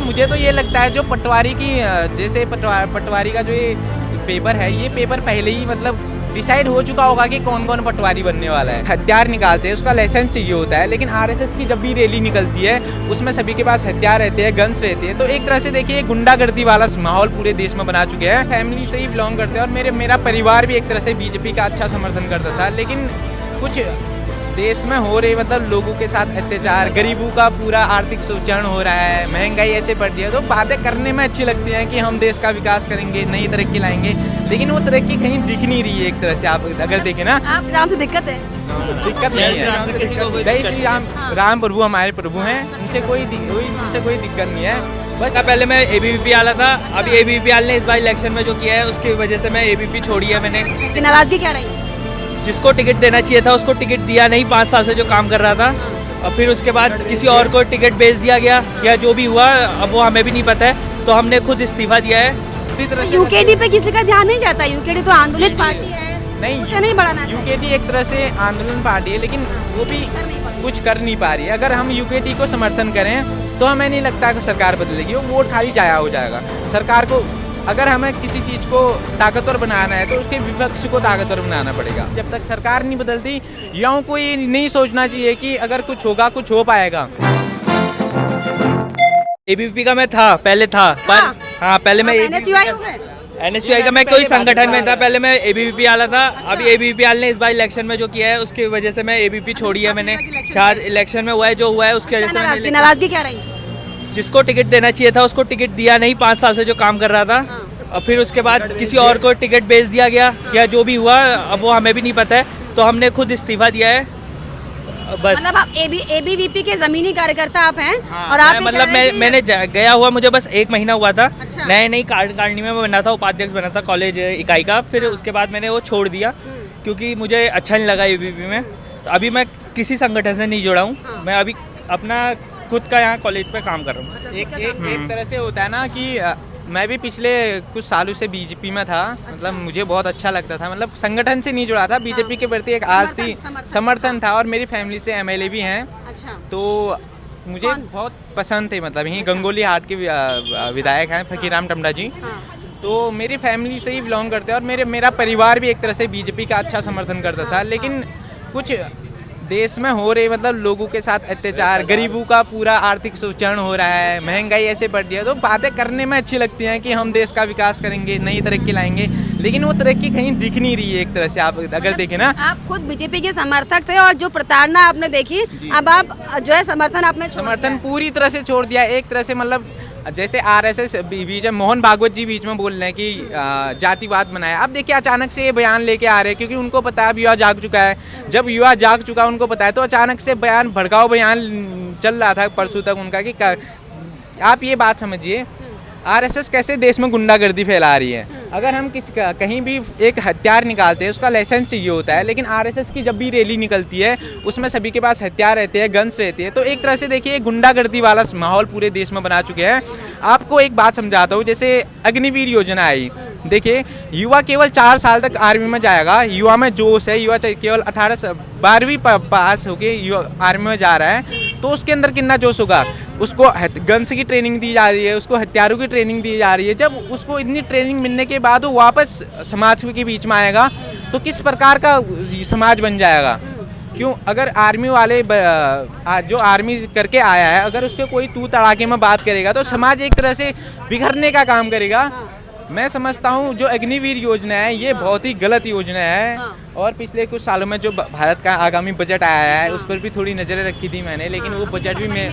मुझे तो ये लगता है जो पटवारी की जैसे पटवारी का जो ये पेपर है, ये पेपर पहले ही मतलब डिसाइड हो चुका होगा कि कौन कौन पटवारी बनने वाला है। हथियार निकालते हैं, उसका लाइसेंस चाहिए होता है, लेकिन आरएसएस की जब भी रैली निकलती है उसमें सभी के पास हथियार रहते हैं, गन्स रहते हैं। तो एक तरह से देखिए गुंडागर्दी वाला माहौल पूरे देश में बना चुके हैं। फैमिली से ही बिलोंग करते हैं और मेरा परिवार भी एक तरह से बीजेपी का अच्छा समर्थन करता था, लेकिन कुछ देश में हो रहे मतलब लोगों के साथ अत्याचार, गरीबों का पूरा आर्थिक शोषण हो रहा है, महंगाई ऐसे बढ़ रही है, तो बातें करने में अच्छी लगती हैं कि हम देश का विकास करेंगे, नई तरक्की लाएंगे, लेकिन वो तरक्की कहीं दिख नहीं रही है। एक तरह से आप अगर देखें ना, आप राम से दिक्कत है? दिक्कत नहीं है। जय श्री राम, राम प्रभु हमारे प्रभु हैं, इनसे कोई दिक्कत नहीं है। बस पहले मैं एबीवीपी वाला था, अभी एबीवीपी ने इस बार इलेक्शन में जो किया है उसकी वजह से मैं एबीवीपी छोड़ी है मैंने। नाराजगी क्या रही? जिसको टिकट देना चाहिए था उसको टिकट दिया नहीं, 5 साल से जो काम कर रहा था, और फिर उसके बाद किसी और को टिकट बेच दिया गया, या जो भी हुआ अब वो हमें भी नहीं पता है, तो हमने खुद इस्तीफा दिया है। यूकेडी पे किसी का ध्यान नहीं जाता, यूकेडी तो आंदोलित पार्टी है, नहीं बढ़ाना। यूकेडी एक तरह से आंदोलन पार्टी है, लेकिन वो भी कुछ कर नहीं पा रही है। अगर हम यूकेडी को समर्थन करें तो हमें नहीं लगता कि सरकार बदलेगी, वो वोट खाली जाया हो जाएगा। सरकार को अगर हमें किसी चीज़ को ताकतवर बनाना है तो उसके विपक्ष को ताकतवर बनाना पड़ेगा। जब तक सरकार नहीं बदलती, युवाओं को ये नहीं सोचना चाहिए कि अगर कुछ होगा, कुछ हो पाएगा। एबीवीपी का मैं था, पहले था, पर हाँ पहले मैं एनएसयूआई का मैं कोई संगठन में था, पहले मैं एबीवीपी वाला था। अभी एबीवीपी ने इस बार इलेक्शन में जो किया है उसकी वजह से मैं एबीवीपी छोड़ी है मैंने। 4 इलेक्शन में हुआ है जो हुआ है उसकी वजह से। नाराजगी क्या रही? जिसको टिकट देना चाहिए था उसको टिकट दिया नहीं, 5 साल से जो काम कर रहा था, और फिर उसके बाद किसी और को टिकट बेच दिया गया, या जो भी हुआ अब वो हमें भी नहीं पता है, तो हमने खुद इस्तीफा दिया है। बस मतलब आप एबीवीपी के जमीनी कार्यकर्ता आप हैं? हाँ, और आप मतलब मैंने गया हुआ मुझे बस 1 महीना हुआ था। अच्छा। नई कार्यकारिणी में बना था, उपाध्यक्ष बना था कॉलेज इकाई का, फिर उसके बाद मैंने वो छोड़ दिया क्योंकि मुझे अच्छा नहीं लगा एबीवीपी में। तो अभी मैं किसी संगठन से नहीं जुड़ा हूँ, मैं अभी अपना खुद का यहाँ कॉलेज पे काम कर रहा हूँ। एक तरह से होता है ना कि मैं भी पिछले कुछ सालों से बीजेपी में था। मतलब मुझे बहुत अच्छा लगता था, मतलब संगठन से नहीं जुड़ा था, बीजेपी के प्रति एक आस थी, समर्थन था, और मेरी फैमिली से एमएलए भी हैं। तो मुझे बहुत पसंद थे, मतलब यहीं गंगोली हाट के विधायक हैं फकीराम टमडा जी। तो मेरी फैमिली से ही बिलोंग करते हैं और मेरा परिवार भी एक तरह से बीजेपी का अच्छा समर्थन करता था, लेकिन कुछ देश में हो रहे मतलब लोगों के साथ अत्याचार, गरीबों का पूरा आर्थिक शोषण हो रहा है, महंगाई ऐसे बढ़ रही है, तो बातें करने में अच्छी लगती हैं कि हम देश का विकास करेंगे, नई तरक्की लाएंगे, लेकिन वो तरक्की कहीं दिख नहीं रही है। एक तरह से आप अगर देखें ना, आप खुद बीजेपी के समर्थक थे और जो प्रताड़ना आपने देखी, अब आप जो है समर्थन पूरी तरह से छोड़ दिया। एक तरह से मतलब जैसे आरएसएस बीच में मोहन भागवत जी बीच में बोल रहे हैं कि जातिवाद बनाया। अब देखिए अचानक से ये बयान लेके आ रहे हैं क्योंकि उनको पता है अब युवा जाग चुका है। जब युवा जाग चुका उनको पता है, तो अचानक से बयान भड़काऊ बयान चल रहा था परसों तक उनका कि आप ये बात समझिए आरएसएस कैसे देश में गुंडागर्दी फैला रही है। अगर हम कहीं भी एक हथियार निकालते हैं उसका लाइसेंस चाहिए होता है, लेकिन आरएसएस की जब भी रैली निकलती है उसमें सभी के पास हथियार रहते हैं, गन्स रहते हैं। तो एक तरह से देखिए गुंडागर्दी वाला माहौल पूरे देश में बना चुके हैं। आपको एक बात समझाता हूँ, जैसे अग्निवीर योजना आई, देखिए युवा केवल 4 साल तक आर्मी में जाएगा, युवा में जोश है, युवा केवल 12वीं पास होके आर्मी में जा रहा है, तो उसके अंदर कितना जोश होगा। उसको गन्स की ट्रेनिंग दी जा रही है, उसको हथियारों की ट्रेनिंग दी जा रही है। जब उसको इतनी ट्रेनिंग मिलने के बाद वो वापस समाज के बीच में आएगा तो किस प्रकार का समाज बन जाएगा। क्यों, अगर आर्मी वाले जो आर्मी करके आया है, अगर उसके कोई तू तड़ाके में बात करेगा तो समाज एक तरह से बिखरने का काम करेगा। मैं समझता हूँ जो अग्निवीर योजना है ये बहुत ही गलत योजना है, और पिछले कुछ सालों में जो भारत का आगामी बजट आया है उस पर भी थोड़ी नज़रें रखी थी मैंने, लेकिन वो बजट भी मैं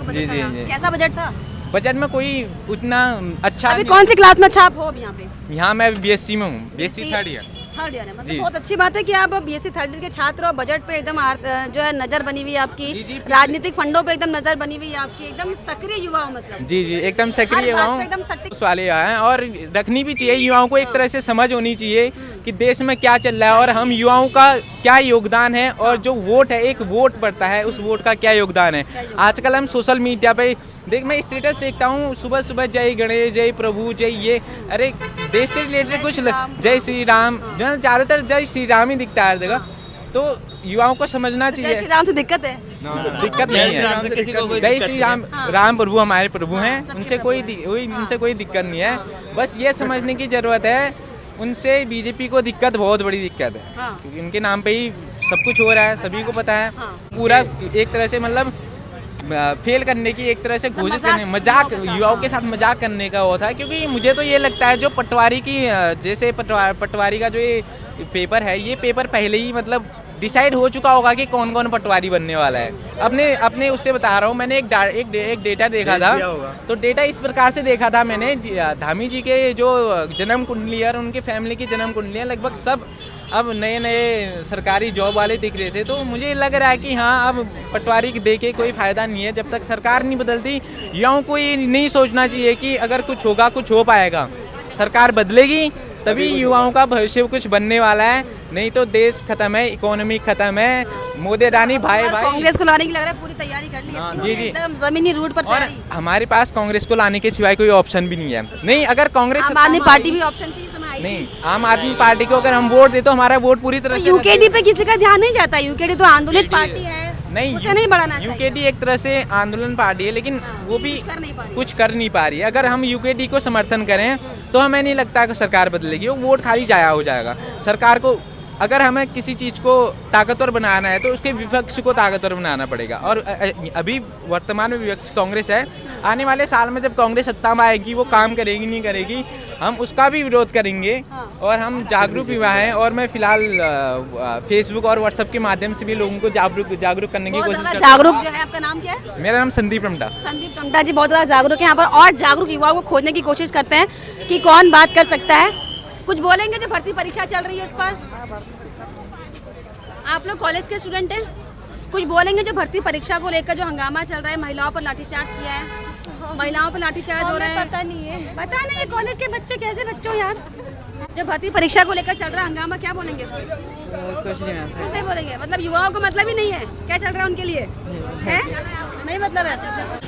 जी कैसा बजट था? बजट में कोई उतना अच्छा। अभी कौन सी क्लास में अच्छा आप हो यहाँ पे? यहाँ मैं बीएससी में हूँ, बीएससी थर्ड ईयर है। मतलब बहुत अच्छी बात है कि आप बीएससी थर्ड ईयर के छात्र और बजट पे एकदम जो है नजर बनी हुई है आपकी, राजनीतिक फंडों पे एकदम नजर बनी हुई है आपकी, एकदम सक्रिय युवा हो मतलब। जी एकदम सक्रिय युवा हूँ, एकदम वाले हैं, और रखनी भी चाहिए युवाओं को। एक तरह से समझ होनी चाहिए कि देश में क्या चल रहा है और हम युवाओं का क्या योगदान है, और जो वोट है, एक वोट पड़ता है, उस वोट का क्या योगदान है। आजकल हम सोशल मीडिया पे मैं स्टेटस देखता हूँ सुबह सुबह, जय गणेश, जय प्रभु, जय ये, अरे देश से रिलेटेड कुछ जय श्री राम, ज़्यादातर जय श्री राम ही दिखता है हर जगह। तो युवाओं को समझना चाहिए। जय श्री राम से दिक्कत है? दिक्कत नहीं जय श्री राम से किसी को कोई है। जय दिक्कत श्री नहीं राम, राम प्रभु हमारे प्रभु हैं, सबके उनसे प्रभु उनसे कोई दिक्कत नहीं है। बस ये समझने की जरूरत है, उनसे बीजेपी को दिक्कत, बहुत बड़ी दिक्कत है, हाँ। क्योंकि उनके नाम पे ही सब कुछ हो रहा है, सभी को पता है। हाँ। पूरा एक तरह से मतलब फेल करने की एक तरह से घोषित करने, मजाक युवाओं के साथ मजाक करने का वो था। क्योंकि मुझे तो ये लगता है जो पटवारी की, जैसे पटवारी का जो ये पेपर है, ये पेपर पहले ही मतलब डिसाइड हो चुका होगा कि कौन कौन पटवारी बनने वाला है। अपने उससे बता रहा हूँ, मैंने एक डेटा देखा था, तो डेटा इस प्रकार से देखा था मैंने, धामी जी के जो जन्म कुंडली और उनके फैमिली की जन्म कुंडलियाँ लगभग सब अब नए नए सरकारी जॉब वाले दिख रहे थे। तो मुझे लग रहा है कि हाँ, अब पटवारी दे के कोई फ़ायदा नहीं है जब तक सरकार नहीं बदलती। युवाओं को ये नहीं सोचना चाहिए कि अगर कुछ होगा, कुछ हो पाएगा, सरकार बदलेगी तभी युवाओं का भविष्य कुछ बनने वाला है, नहीं तो देश खत्म है, इकोनॉमी खत्म है। मोदी रानी भाई भाई कांग्रेस को लाने की लग रहा है पूरी तैयारी कर ली है। हाँ, जी, जी। एकदम जमीनी रूट पर और तैयारी। हमारे पास कांग्रेस को लाने के सिवाय कोई ऑप्शन भी नहीं है। नहीं, अगर कांग्रेस आम सत्ता आदमी में पार्टी आई- भी ऑप्शन थी इस समय आई नहीं, आम आदमी पार्टी को अगर हम वोट दे तो हमारा वोट पूरी तरह से यूकेडी पे किसी का ध्यान नहीं जाता। यूकेडी तो आंदोलित पार्टी है, नहीं, उसे नहीं बढ़ाना चाहिए। यूकेडी एक तरह से आंदोलन पार्टी है, लेकिन वो भी कुछ कर नहीं पा रही। कुछ कर नहीं पा रही है। अगर हम यूकेडी को समर्थन करें तो हमें नहीं लगता कि सरकार बदलेगी, वो वोट खाली जाया हो जाएगा। सरकार को अगर हमें किसी चीज़ को ताकतवर बनाना है तो उसके विपक्ष को ताकतवर बनाना पड़ेगा। और अभी वर्तमान में विपक्ष कांग्रेस है, आने वाले साल में जब कांग्रेस सत्ता में आएगी, वो काम करेगी नहीं करेगी, हम उसका भी विरोध करेंगे। और हम जागरूक युवा हैं, और मैं फिलहाल फेसबुक और व्हाट्सएप के माध्यम से भी लोगों को जागरूक करने की बहुत कोशिश ज्यादा करता हूँ। जागरूक जो है, आपका नाम क्या है? मेरा नाम संदीप रमटा। संदीप टमटा जी बहुत ज़्यादा जागरूक हैं यहाँ पर, और जागरूक युवाओं को खोजने की कोशिश करते हैं कि कौन बात कर सकता है। कुछ बोलेंगे जो भर्ती परीक्षा चल रही है उस पर? आप लोग कॉलेज के स्टूडेंट हैं, कुछ बोलेंगे जो भर्ती परीक्षा को लेकर जो हंगामा चल रहा है, महिलाओं पर लाठीचार्ज किया है, महिलाओं पर लाठीचार्ज हो रहा है? पता नहीं है कॉलेज के बच्चे कैसे बच्चों यार। जो भर्ती परीक्षा को लेकर चल रहा है हंगामा, क्या बोलेंगे इस पर? कुछ नहीं कुछ नहीं बोलेंगे, मतलब युवाओं को मतलब ही नहीं है क्या चल रहा है उनके लिए, है नहीं मतलब है।